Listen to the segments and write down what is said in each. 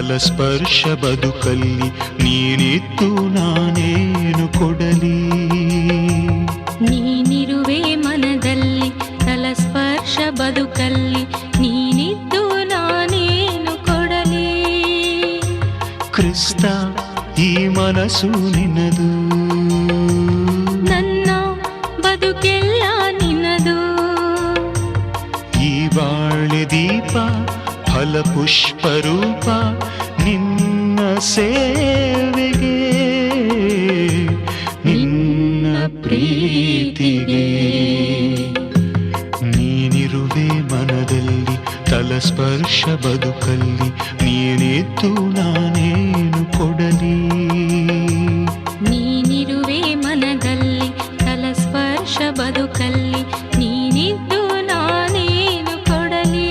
ತಲಸ್ಪರ್ಶ ಬದುಕಲ್ಲಿ ನೀನಿತ್ತು ನಾನೇನು ಕೊಡಲಿ. ನೀನಿರುವೆ ಮನದಲ್ಲಿ ತಲಸ್ಪರ್ಶ ಬದುಕಲ್ಲಿ ನೀನಿದ್ದು ನಾನೇನು ಕೊಡಲಿ. ಕ್ರಿಸ್ತ ಈ ಮನಸ್ಸು ನಿನ್ನದು, ನನ್ನ ಬದುಕೆಲ್ಲ ನಿನ್ನದು. ಈ ಬಾಳೆ ದೀಪ ಫಲಪುಷ್ಪ ರೂಪ ನಿನ್ನ ಸೇವೆಗೆ, ನಿನ್ನ ಪ್ರೀತಿಗೆ. ನೀನಿರುವೆ ಮನದಲ್ಲಿ ತಲಸ್ಪರ್ಶ ಬದುಕಲ್ಲಿ ನೀನಿದ್ದು ನಾನೇನು ಕೊಡಲಿ. ನೀನಿರುವೆ ಮನದಲ್ಲಿ ತಲಸ್ಪರ್ಶ ಬದುಕಲ್ಲಿ ನೀನಿದ್ದು ನಾನೇನು ಕೊಡಲಿ.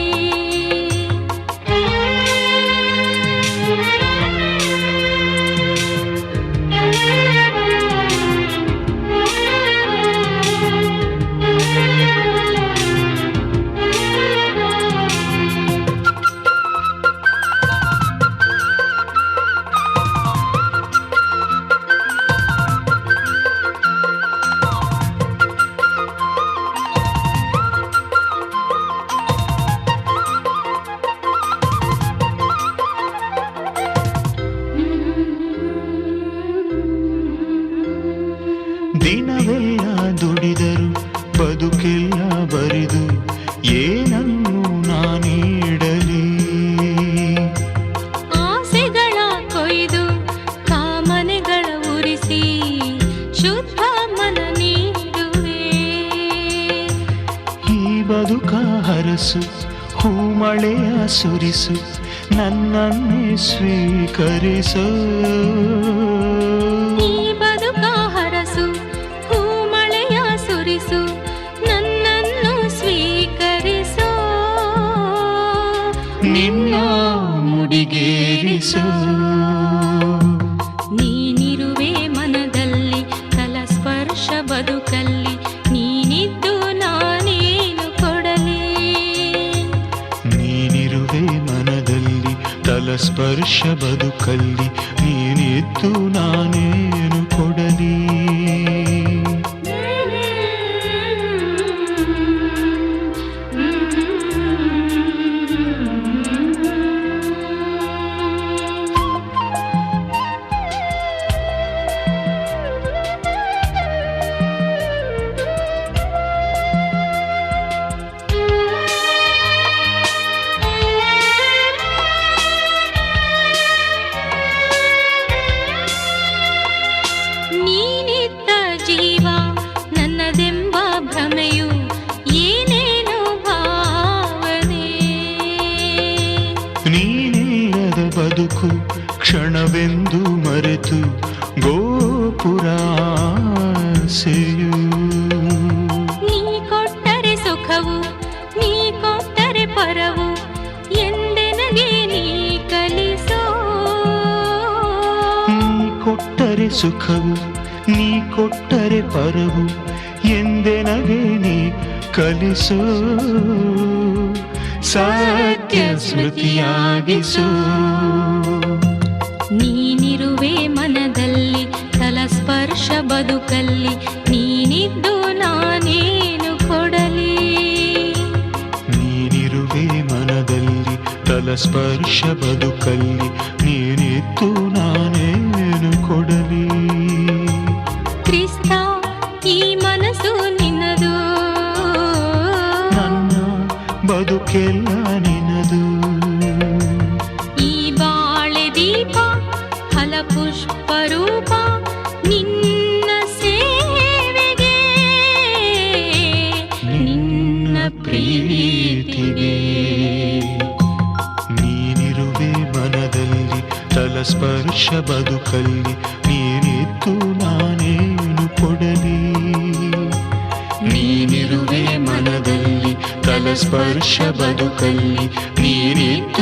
ದಿನವೆಲ್ಲ ದುಡಿದರು ಬದುಕೆಲ್ಲ ಬರಿದು ಏನನ್ನು ನಾನೀಡಲಿ. ಆಸೆಗಳ ಕೊಯ್ದು ಕಾಮನೆಗಳ ಉರಿಸಿ ಶುದ್ಧ ಮನ ನೀಡುವೆ. ಈ ಬದುಕ ಹರಸು ಹೂಮಳೆಯ ಸುರಿಸು ನನ್ನನ್ನೇ ಸ್ವೀಕರಿಸು. ಈ ಬದುಕ ಹರಸು ಹೂಮಳೆಯ ಸುರಿಸು ನನ್ನನ್ನು ಸ್ವೀಕರಿಸು. ನಿನ್ನ ಮುಡಿಗೇರಿಸು. ನೀನಿರುವೆ ಮನದಲ್ಲಿ ತಲಸ್ಪರ್ಶ ಬದುಕಲ್ಲಿ ನೀನಿದ್ದು ನಾನೇನು ಕೊಡಲಿ. ನೀನಿರುವೆ ಮನದಲ್ಲಿ ತಲಸ್ಪರ್ಶ ಬದುಕಲ್ಲಿ ನೀನಿದ್ದು ನಾನೇನು ಕೊಡಲಿ. ನೀನಿದ್ದ ಜೀವ ನನ್ನದೆಂಬ ಭ್ರಮೆಯು ಏನೇನು ಭಾವನೆ. ನೀನಿಲ್ಲದ ಬದುಕು ಕ್ಷಣವೆಂದು ಮರೆತು ಗೋಪುರಾಸೆಯು. ನೀ ಕೊಟ್ಟರೆ ಸುಖವು ನೀ ಕೊಟ್ಟರೆ ಪರವು ಎಂದೆನಗೆ ನೀ ಕಲಿಸೋ. ನೀ ಕೊಟ್ಟರೆ ಸುಖವು ನೀ ಕೊಟ್ಟರೆ ಪರವು ಎಂದೆನಗೆ ನೀ ಕಲಿಸು. ಸತ್ಯ ಸ್ಮೃತಿಯಾಗಿಸು. ನೀನಿರುವೆ ಮನದಲ್ಲಿ ತಲಸ್ಪರ್ಶ ಬದುಕಲ್ಲಿ ನೀನಿದ್ದು ನಾನೇನು ಕೊಡಲಿ. ನೀನಿರುವೆ ಮನದಲ್ಲಿ ತಲಸ್ಪರ್ಶ ಬದುಕಲ್ಲಿ ನೀನಿದ್ದು ನಾನೇನು ಕೊಡಲಿ. ಕ್ರಿಸ್ತ ಈ ಮನಸ್ಸು ನಿನ್ನದು, ನನ್ನ ಬದುಕೆಲ್ಲ ನಿನ್ನದು. ಈ ಬಾಳೆ ದೀಪ ಫಲಪುಷ್ಪ ರೂಪ ನಿನ್ನ ಸೇವೆಗೆ, ನಿನ್ನ ಪ್ರೀತಿಗೆ. ನೀನಿರುವೆ ಮನದಲ್ಲಿ ತಲಸ್ಪರ್ಶ ಬದುಕಲ್ಲಿ ನೀನಿದ್ದು ನಾನೇನು ಕೊಡಲಿ. ನೀನಿರುವೆ ಮನದಲ್ಲಿ ತಲಸ್ಪರ್ಶ ಬದುಕಲ್ಲಿ ನೀನಿದ್ದು